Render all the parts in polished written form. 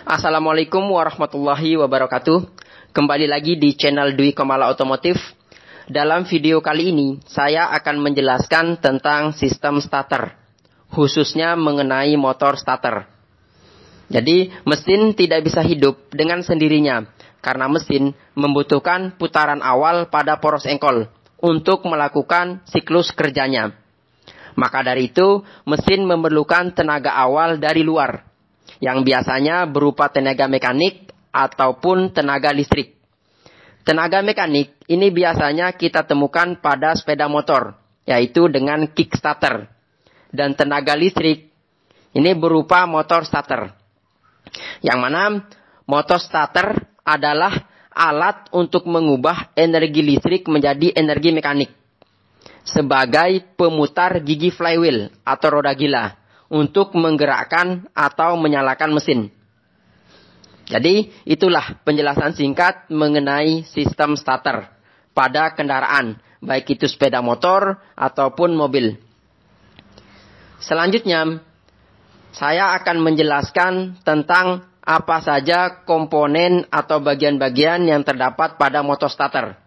Assalamualaikum warahmatullahi wabarakatuh. Kembali lagi di channel Dwi Komala Otomotif. Dalam video kali ini, saya akan menjelaskan tentang sistem starter, khususnya mengenai motor starter. Jadi, mesin tidak bisa hidup dengan sendirinya, karena mesin membutuhkan putaran awal pada poros engkol untuk melakukan siklus kerjanya. Maka dari itu, mesin memerlukan tenaga awal dari luar, yang biasanya berupa tenaga mekanik ataupun tenaga listrik. Tenaga mekanik ini biasanya kita temukan pada sepeda motor, yaitu dengan kickstarter. Dan tenaga listrik ini berupa motor starter. Yang mana motor starter adalah alat untuk mengubah energi listrik menjadi energi mekanik, sebagai pemutar gigi flywheel atau roda gila untuk menggerakkan atau menyalakan mesin. Jadi, itulah penjelasan singkat mengenai sistem starter pada kendaraan, baik itu sepeda motor ataupun mobil. Selanjutnya, saya akan menjelaskan tentang apa saja komponen atau bagian-bagian yang terdapat pada motor starter.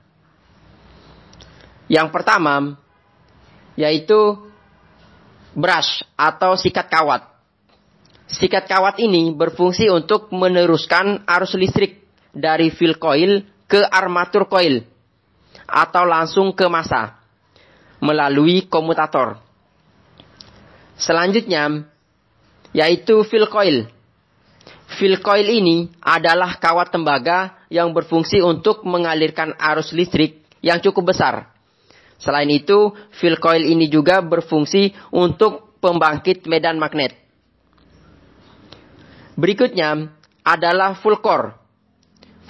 Yang pertama, yaitu brush atau sikat kawat. Sikat kawat ini berfungsi untuk meneruskan arus listrik dari field coil ke armatur coil atau langsung ke massa melalui komutator. Selanjutnya, yaitu field coil. Field coil ini adalah kawat tembaga yang berfungsi untuk mengalirkan arus listrik yang cukup besar. Selain itu, field coil ini juga berfungsi untuk pembangkit medan magnet. Berikutnya adalah full core.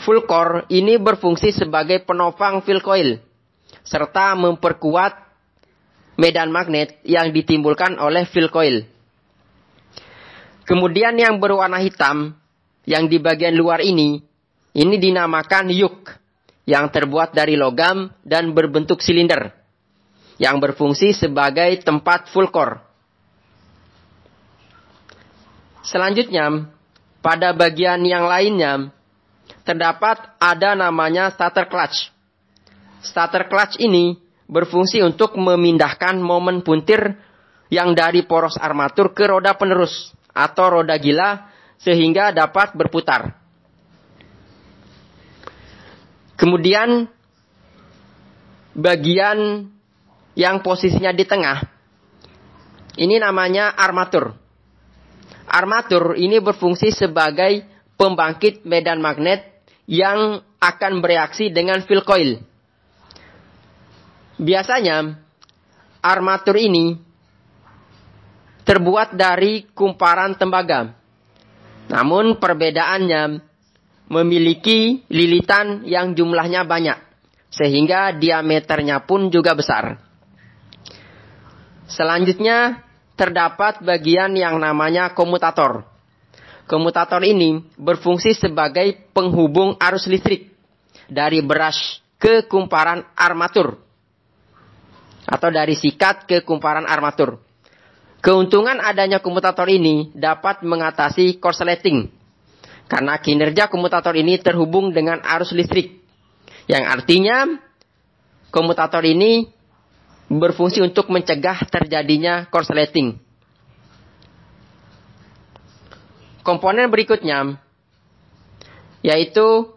Full core ini berfungsi sebagai penopang field coil, serta memperkuat medan magnet yang ditimbulkan oleh field coil. Kemudian yang berwarna hitam, yang di bagian luar ini dinamakan yoke, yang terbuat dari logam dan berbentuk silinder, yang berfungsi sebagai tempat full core. Selanjutnya, pada bagian yang lainnya, terdapat ada namanya starter clutch. Starter clutch ini berfungsi untuk memindahkan momen puntir yang dari poros armatur ke roda penerus atau roda gila sehingga dapat berputar. Kemudian, bagian yang posisinya di tengah, ini namanya armatur. Armatur ini berfungsi sebagai pembangkit medan magnet yang akan bereaksi dengan field coil. Biasanya, armatur ini terbuat dari kumparan tembaga. Namun perbedaannya memiliki lilitan yang jumlahnya banyak, sehingga diameternya pun juga besar. Selanjutnya, terdapat bagian yang namanya komutator. Komutator ini berfungsi sebagai penghubung arus listrik dari brush ke kumparan armatur, atau dari sikat ke kumparan armatur. Keuntungan adanya komutator ini dapat mengatasi korsleting, karena kinerja komutator ini terhubung dengan arus listrik, yang artinya komutator ini berfungsi untuk mencegah terjadinya korsleting. Komponen berikutnya yaitu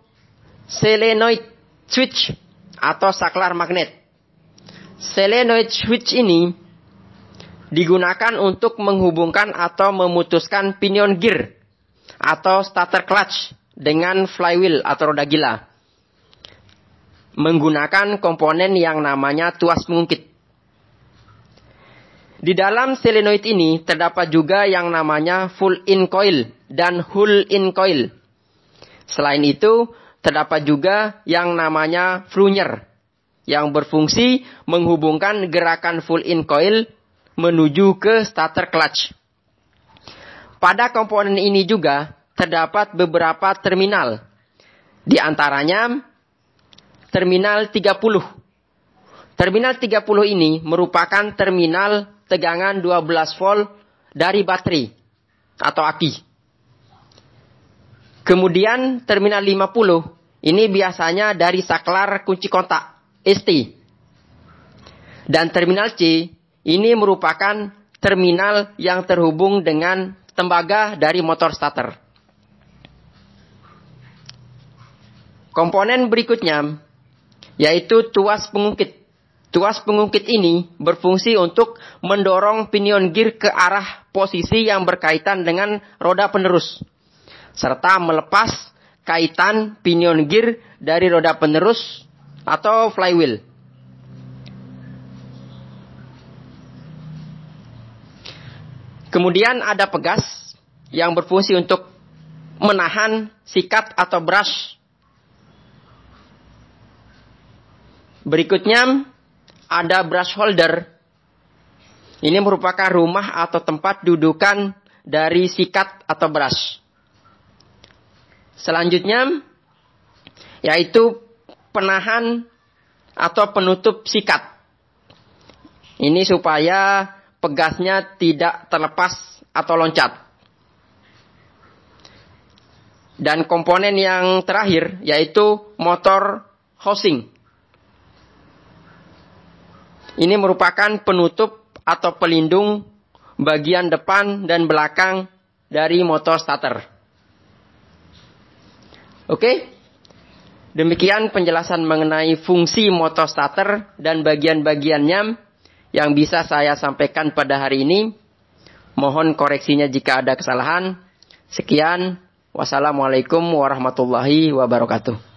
solenoid switch atau saklar magnet. Solenoid switch ini digunakan untuk menghubungkan atau memutuskan pinion gear atau starter clutch dengan flywheel atau roda gila, menggunakan komponen yang namanya tuas pengungkit. Di dalam solenoid ini terdapat juga yang namanya full in coil dan hull in coil. Selain itu, terdapat juga yang namanya flunyer, yang berfungsi menghubungkan gerakan full in coil menuju ke starter clutch. Pada komponen ini juga terdapat beberapa terminal. Di antaranya terminal 30. Terminal 30 ini merupakan terminal tegangan 12 volt dari baterai atau aki. Kemudian terminal 50 ini biasanya dari saklar kunci kontak ST. Dan terminal C ini merupakan terminal yang terhubung dengan tembaga dari motor starter. Komponen berikutnya yaitu tuas pengungkit. Tuas pengungkit ini berfungsi untuk mendorong pinion gear ke arah posisi yang berkaitan dengan roda penerus, serta melepas kaitan pinion gear dari roda penerus atau flywheel. Kemudian ada pegas yang berfungsi untuk menahan sikat atau brush. Berikutnya ada brush holder. Ini merupakan rumah atau tempat dudukan dari sikat atau brush. Selanjutnya yaitu penahan atau penutup sikat. Ini supaya pegasnya tidak terlepas atau loncat. Dan komponen yang terakhir yaitu motor housing. Ini merupakan penutup atau pelindung bagian depan dan belakang dari motor starter. Oke, demikian penjelasan mengenai fungsi motor starter dan bagian-bagiannya yang bisa saya sampaikan pada hari ini. Mohon koreksinya jika ada kesalahan. Sekian, wassalamualaikum warahmatullahi wabarakatuh.